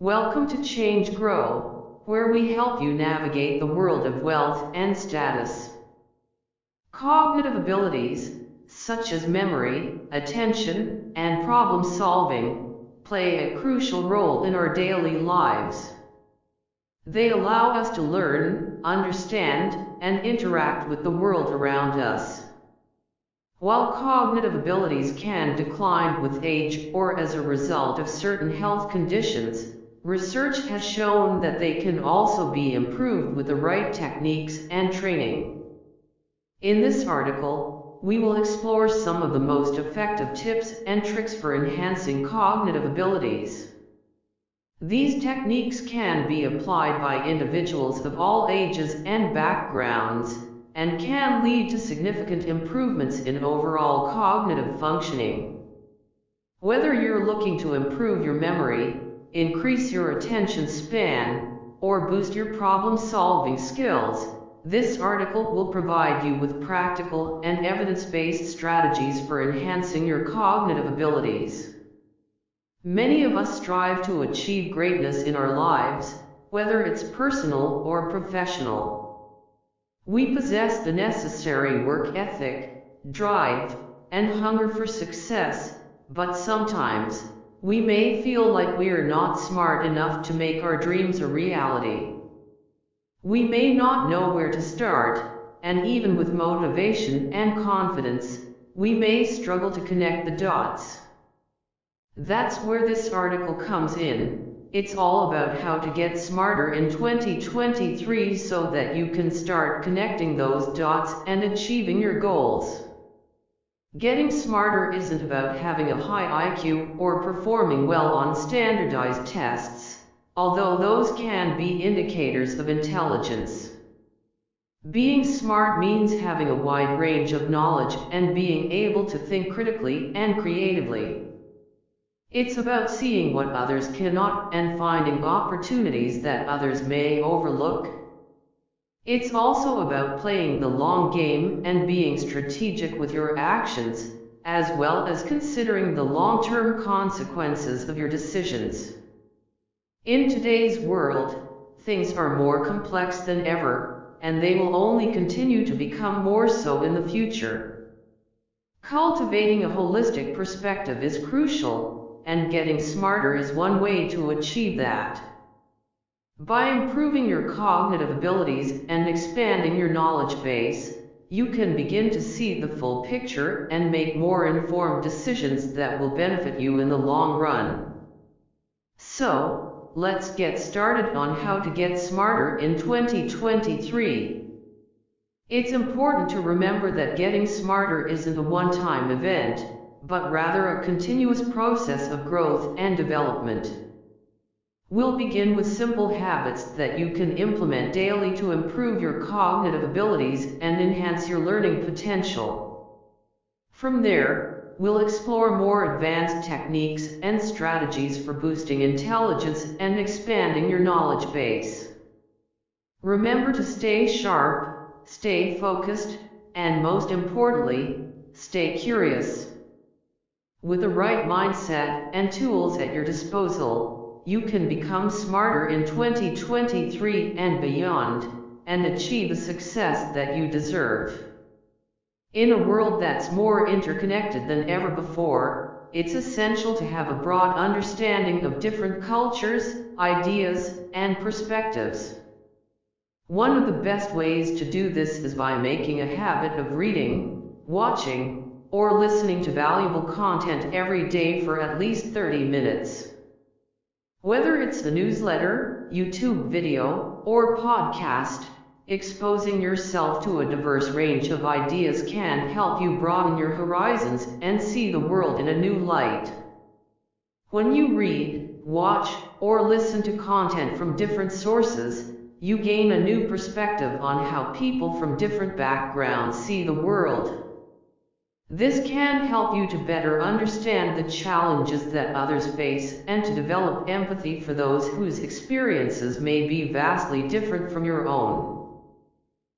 Welcome to Change Grow, where we help you navigate the world of wealth and status. Cognitive abilities, such as memory, attention, and problem solving, play a crucial role in our daily lives. They allow us to learn, understand, and interact with the world around us. While cognitive abilities can decline with age or as a result of certain health conditions, research has shown that they can also be improved with the right techniques and training. In this article, we will explore some of the most effective tips and tricks for enhancing cognitive abilities. These techniques can be applied by individuals of all ages and backgrounds, and can lead to significant improvements in overall cognitive functioning. Whether you're looking to improve your memory, increase your attention span, or boost your problem-solving skills, this article will provide you with practical and evidence-based strategies for enhancing your cognitive abilities. Many of us strive to achieve greatness in our lives, whether it's personal or professional. We possess the necessary work ethic, drive, and hunger for success, but sometimes, we may feel like we are not smart enough to make our dreams a reality. We may not know where to start, and even with motivation and confidence, we may struggle to connect the dots. That's where this article comes in. It's all about how to get smarter in 2023 so that you can start connecting those dots and achieving your goals. Getting smarter isn't about having a high IQ or performing well on standardized tests, although those can be indicators of intelligence. Being smart means having a wide range of knowledge and being able to think critically and creatively. It's about seeing what others cannot and finding opportunities that others may overlook. It's also about playing the long game and being strategic with your actions, as well as considering the long-term consequences of your decisions. In today's world, things are more complex than ever, and they will only continue to become more so in the future. Cultivating a holistic perspective is crucial, and getting smarter is one way to achieve that. By improving your cognitive abilities and expanding your knowledge base, you can begin to see the full picture and make more informed decisions that will benefit you in the long run. So, let's get started on how to get smarter in 2023. It's important to remember that getting smarter isn't a one-time event, but rather a continuous process of growth and development. We'll begin with simple habits that you can implement daily to improve your cognitive abilities and enhance your learning potential. From there, we'll explore more advanced techniques and strategies for boosting intelligence and expanding your knowledge base. Remember to stay sharp, stay focused, and most importantly, stay curious. With the right mindset and tools at your disposal, you can become smarter in 2023 and beyond, and achieve the success that you deserve. In a world that's more interconnected than ever before, it's essential to have a broad understanding of different cultures, ideas, and perspectives. One of the best ways to do this is by making a habit of reading, watching, or listening to valuable content every day for at least 30 minutes. Whether it's a newsletter, YouTube video, or podcast, exposing yourself to a diverse range of ideas can help you broaden your horizons and see the world in a new light. When you read, watch, or listen to content from different sources, you gain a new perspective on how people from different backgrounds see the world. This can help you to better understand the challenges that others face and to develop empathy for those whose experiences may be vastly different from your own.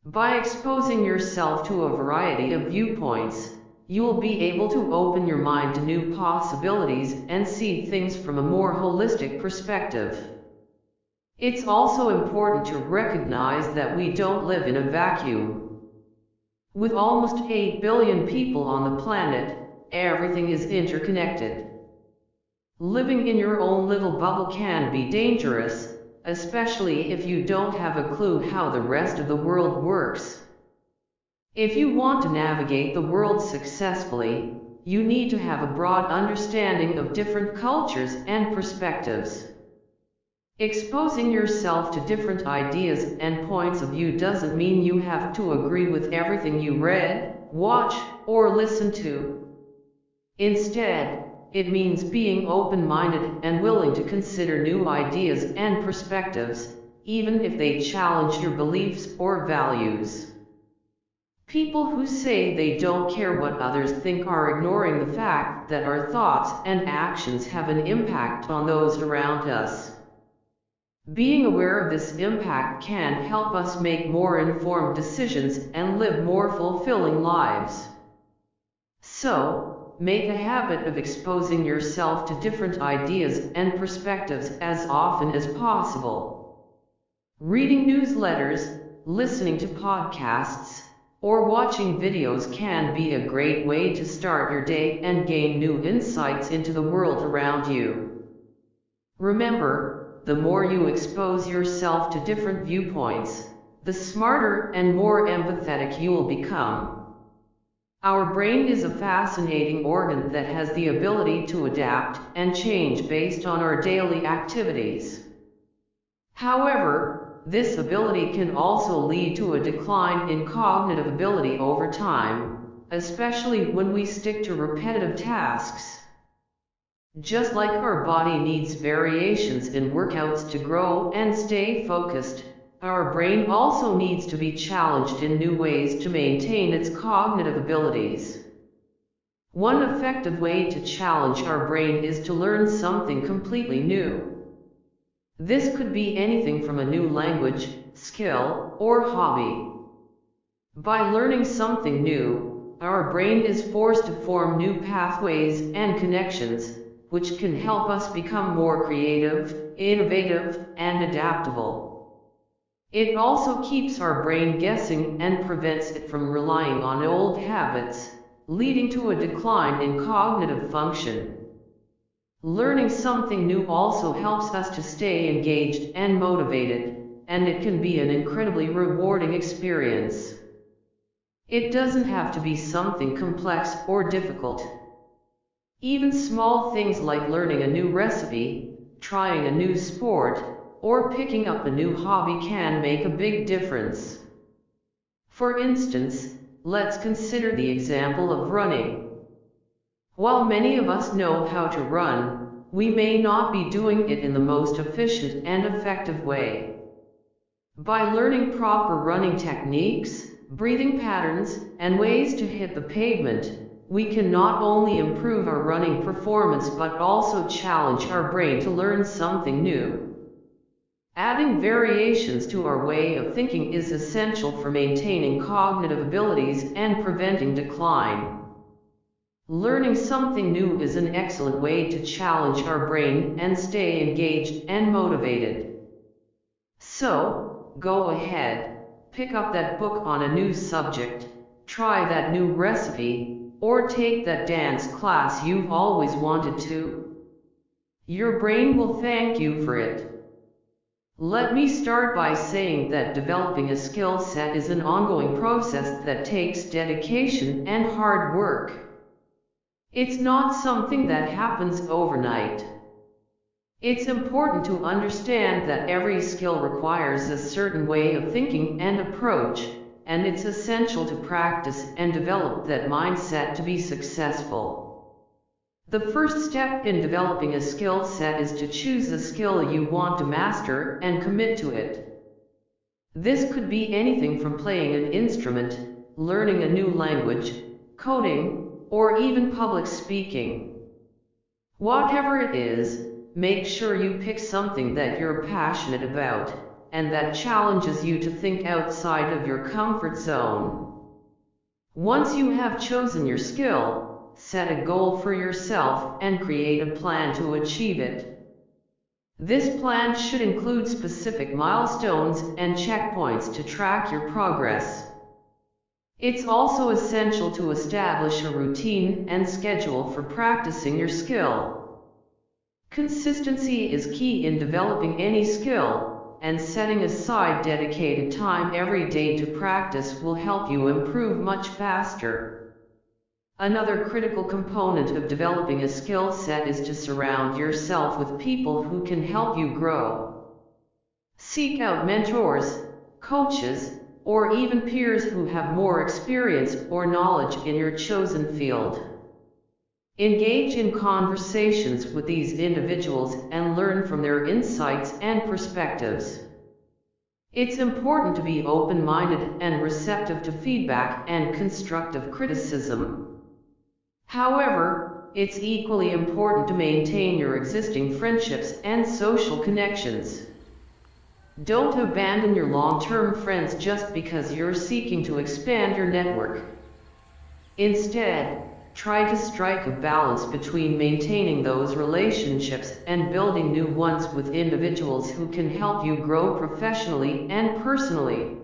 By exposing yourself to a variety of viewpoints, you will be able to open your mind to new possibilities and see things from a more holistic perspective. It's also important to recognize that we don't live in a vacuum. With almost 8 billion people on the planet, everything is interconnected. Living in your own little bubble can be dangerous, especially if you don't have a clue how the rest of the world works. If you want to navigate the world successfully, you need to have a broad understanding of different cultures and perspectives. Exposing yourself to different ideas and points of view doesn't mean you have to agree with everything you read, watch, or listen to. Instead, it means being open-minded and willing to consider new ideas and perspectives, even if they challenge your beliefs or values. People who say they don't care what others think are ignoring the fact that our thoughts and actions have an impact on those around us. Being aware of this impact can help us make more informed decisions and live more fulfilling lives. So, make a habit of exposing yourself to different ideas and perspectives as often as possible. Reading newsletters, listening to podcasts, or watching videos can be a great way to start your day and gain new insights into the world around you. Remember, the more you expose yourself to different viewpoints, the smarter and more empathetic you will become. Our brain is a fascinating organ that has the ability to adapt and change based on our daily activities. However, this ability can also lead to a decline in cognitive ability over time, especially when we stick to repetitive tasks. Just like our body needs variations in workouts to grow and stay focused, our brain also needs to be challenged in new ways to maintain its cognitive abilities. One effective way to challenge our brain is to learn something completely new. This could be anything from a new language, skill, or hobby. By learning something new, our brain is forced to form new pathways and connections, which can help us become more creative, innovative, and adaptable. It also keeps our brain guessing and prevents it from relying on old habits, leading to a decline in cognitive function. Learning something new also helps us to stay engaged and motivated, and it can be an incredibly rewarding experience. It doesn't have to be something complex or difficult. Even small things like learning a new recipe, trying a new sport, or picking up a new hobby can make a big difference. For instance, let's consider the example of running. While many of us know how to run, we may not be doing it in the most efficient and effective way. By learning proper running techniques, breathing patterns, and ways to hit the pavement, we can not only improve our running performance but also challenge our brain to learn something new. Adding variations to our way of thinking is essential for maintaining cognitive abilities and preventing decline. Learning something new is an excellent way to challenge our brain and stay engaged and motivated. So, go ahead, pick up that book on a new subject, try that new recipe, or take that dance class you've always wanted to. Your brain will thank you for it. Let me start by saying that developing a skill set is an ongoing process that takes dedication and hard work. It's not something that happens overnight. It's important to understand that every skill requires a certain way of thinking and approach, and it's essential to practice and develop that mindset to be successful. The first step in developing a skill set is to choose the skill you want to master and commit to it. This could be anything from playing an instrument, learning a new language, coding, or even public speaking. Whatever it is, make sure you pick something that you're passionate about, and that challenges you to think outside of your comfort zone. Once you have chosen your skill, set a goal for yourself and create a plan to achieve it. This plan should include specific milestones and checkpoints to track your progress. It's also essential to establish a routine and schedule for practicing your skill. Consistency is key in developing any skill, and setting aside dedicated time every day to practice will help you improve much faster. Another critical component of developing a skill set is to surround yourself with people who can help you grow. Seek out mentors, coaches, or even peers who have more experience or knowledge in your chosen field. Engage in conversations with these individuals and learn from their insights and perspectives. It's important to be open-minded and receptive to feedback and constructive criticism. However, it's equally important to maintain your existing friendships and social connections. Don't abandon your long-term friends just because you're seeking to expand your network. Instead, try to strike a balance between maintaining those relationships and building new ones with individuals who can help you grow professionally and personally.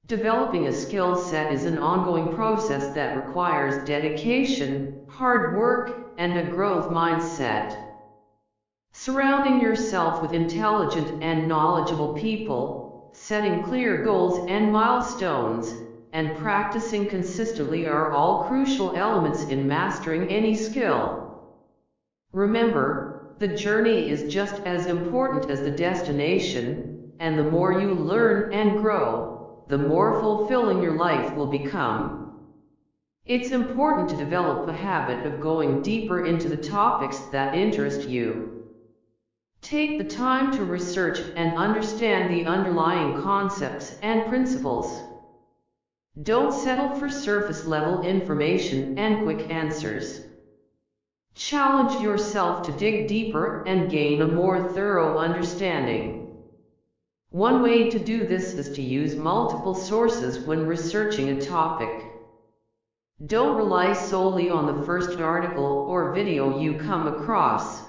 Developing a skill set is an ongoing process that requires dedication, hard work, and a growth mindset. Surrounding yourself with intelligent and knowledgeable people, setting clear goals and milestones, and practicing consistently are all crucial elements in mastering any skill. Remember, the journey is just as important as the destination, and the more you learn and grow, the more fulfilling your life will become. It's important to develop a habit of going deeper into the topics that interest you. Take the time to research and understand the underlying concepts and principles. Don't settle for surface-level information and quick answers. Challenge yourself to dig deeper and gain a more thorough understanding. One way to do this is to use multiple sources when researching a topic. Don't rely solely on the first article or video you come across.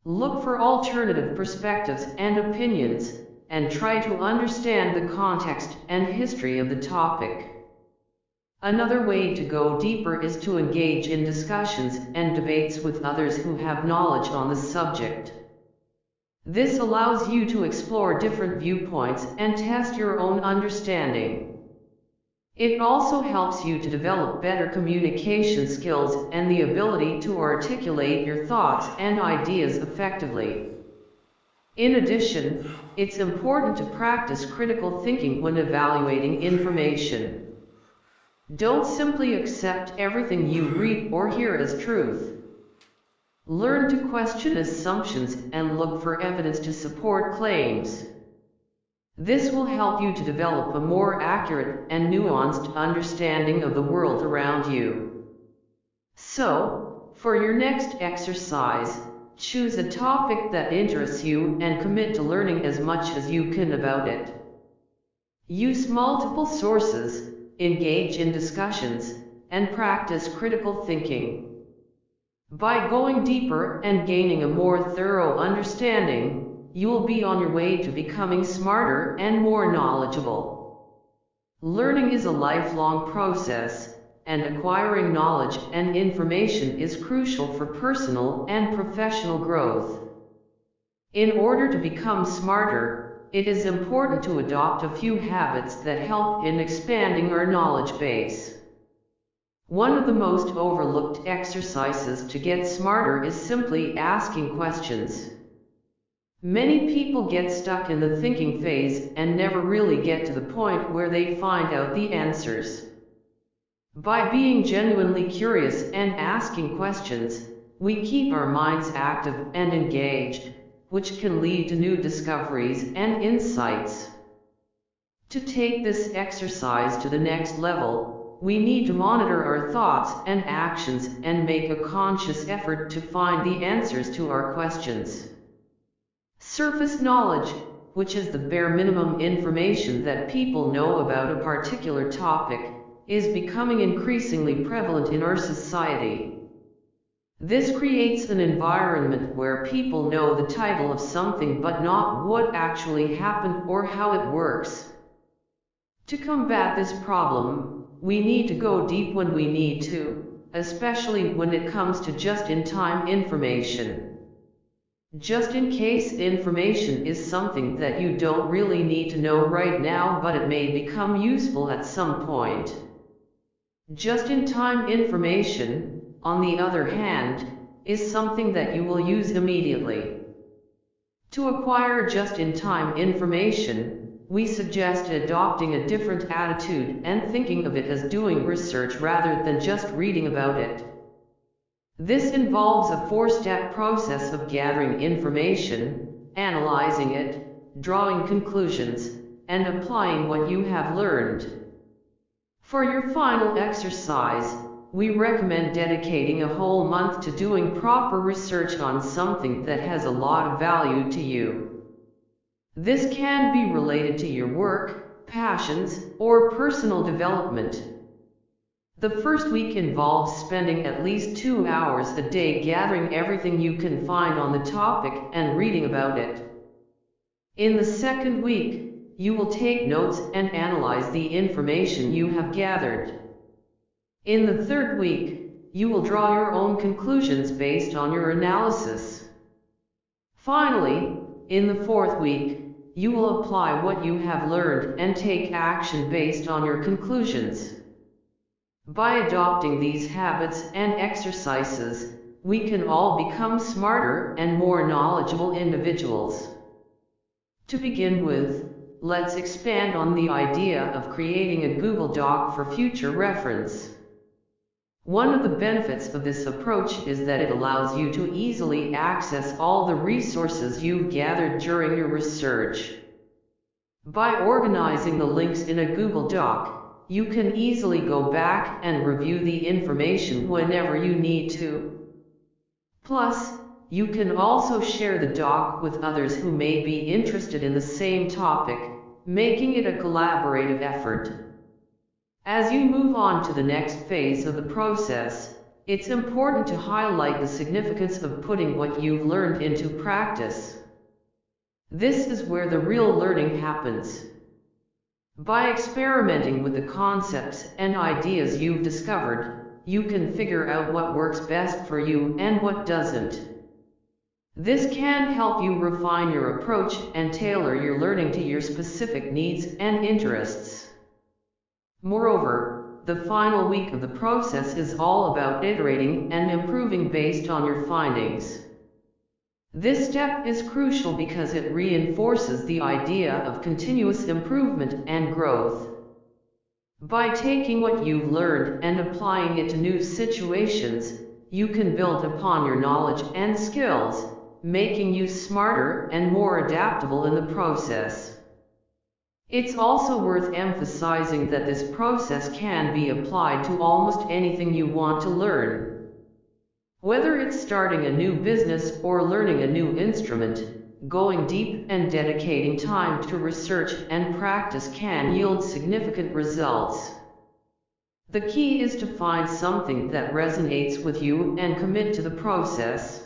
Look for alternative perspectives and opinions, and try to understand the context and history of the topic. Another way to go deeper is to engage in discussions and debates with others who have knowledge on the subject. This allows you to explore different viewpoints and test your own understanding. It also helps you to develop better communication skills and the ability to articulate your thoughts and ideas effectively. In addition, it's important to practice critical thinking when evaluating information. Don't simply accept everything you read or hear as truth. Learn to question assumptions and look for evidence to support claims. This will help you to develop a more accurate and nuanced understanding of the world around you. So, for your next exercise, choose a topic that interests you and commit to learning as much as you can about it. Use multiple sources, engage in discussions, and practice critical thinking. By going deeper and gaining a more thorough understanding, you will be on your way to becoming smarter and more knowledgeable. Learning is a lifelong process, and acquiring knowledge and information is crucial for personal and professional growth. In order to become smarter, it is important to adopt a few habits that help in expanding our knowledge base. One of the most overlooked exercises to get smarter is simply asking questions. Many people get stuck in the thinking phase and never really get to the point where they find out the answers. By being genuinely curious and asking questions, we keep our minds active and engaged, which can lead to new discoveries and insights. To take this exercise to the next level, we need to monitor our thoughts and actions and make a conscious effort to find the answers to our questions. Surface knowledge, which is the bare minimum information that people know about a particular topic, is becoming increasingly prevalent in our society. This creates an environment where people know the title of something but not what actually happened or how it works. To combat this problem, we need to go deep when we need to, especially when it comes to just-in-time information. Just-in-case information is something that you don't really need to know right now, but it may become useful at some point. Just-in-time information, on the other hand, is something that you will use immediately. To acquire just-in-time information, we suggest adopting a different attitude and thinking of it as doing research rather than just reading about it. This involves a four-step process of gathering information, analyzing it, drawing conclusions, and applying what you have learned. For your final exercise, we recommend dedicating a whole month to doing proper research on something that has a lot of value to you. This can be related to your work, passions, or personal development. The first week involves spending at least 2 hours a day gathering everything you can find on the topic and reading about it. In the second week, you will take notes and analyze the information you have gathered. In the third week, you will draw your own conclusions based on your analysis. Finally, in the fourth week, you will apply what you have learned and take action based on your conclusions. By adopting these habits and exercises, we can all become smarter and more knowledgeable individuals. To begin with, let's expand on the idea of creating a Google Doc for future reference. One of the benefits of this approach is that it allows you to easily access all the resources you've gathered during your research. By organizing the links in a Google Doc, you can easily go back and review the information whenever you need to. Plus, you can also share the doc with others who may be interested in the same topic, making it a collaborative effort. As you move on to the next phase of the process, it's important to highlight the significance of putting what you've learned into practice. This is where the real learning happens. By experimenting with the concepts and ideas you've discovered, you can figure out what works best for you and what doesn't. This can help you refine your approach and tailor your learning to your specific needs and interests. Moreover, the final week of the process is all about iterating and improving based on your findings. This step is crucial because it reinforces the idea of continuous improvement and growth. By taking what you've learned and applying it to new situations, you can build upon your knowledge and skills, making you smarter and more adaptable in the process. It's also worth emphasizing that this process can be applied to almost anything you want to learn. Whether it's starting a new business or learning a new instrument, going deep and dedicating time to research and practice can yield significant results. The key is to find something that resonates with you and commit to the process.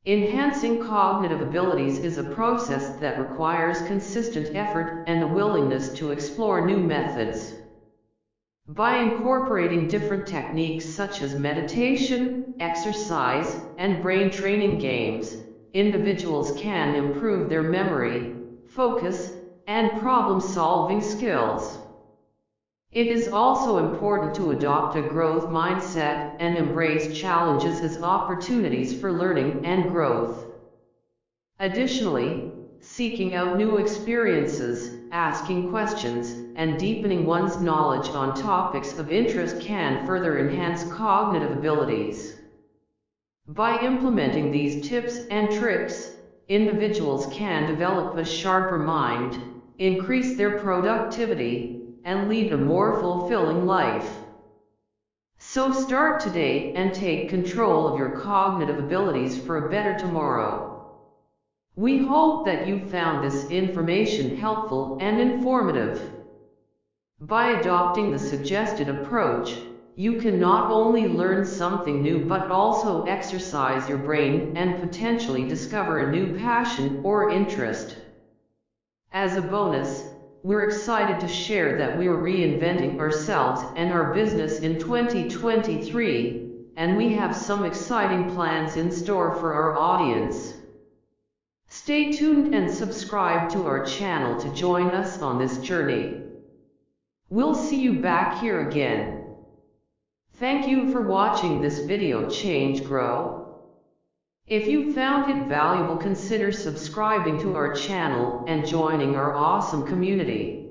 Enhancing cognitive abilities is a process that requires consistent effort and a willingness to explore new methods. By incorporating different techniques such as meditation, exercise, and brain training games, individuals can improve their memory, focus, and problem-solving skills. It is also important to adopt a growth mindset and embrace challenges as opportunities for learning and growth. Additionally, seeking out new experiences, asking questions, and deepening one's knowledge on topics of interest can further enhance cognitive abilities. By implementing these tips and tricks, individuals can develop a sharper mind, increase their productivity, and lead a more fulfilling life. So start today and take control of your cognitive abilities for a better tomorrow. We hope that you found this information helpful and informative. By adopting the suggested approach, you can not only learn something new but also exercise your brain and potentially discover a new passion or interest. As a bonus, we're excited to share that we're reinventing ourselves and our business in 2023, and we have some exciting plans in store for our audience. Stay tuned and subscribe to our channel to join us on this journey. We'll see you back here again. Thank you for watching this video Change Grow. If you found it valuable, consider subscribing to our channel and joining our awesome community.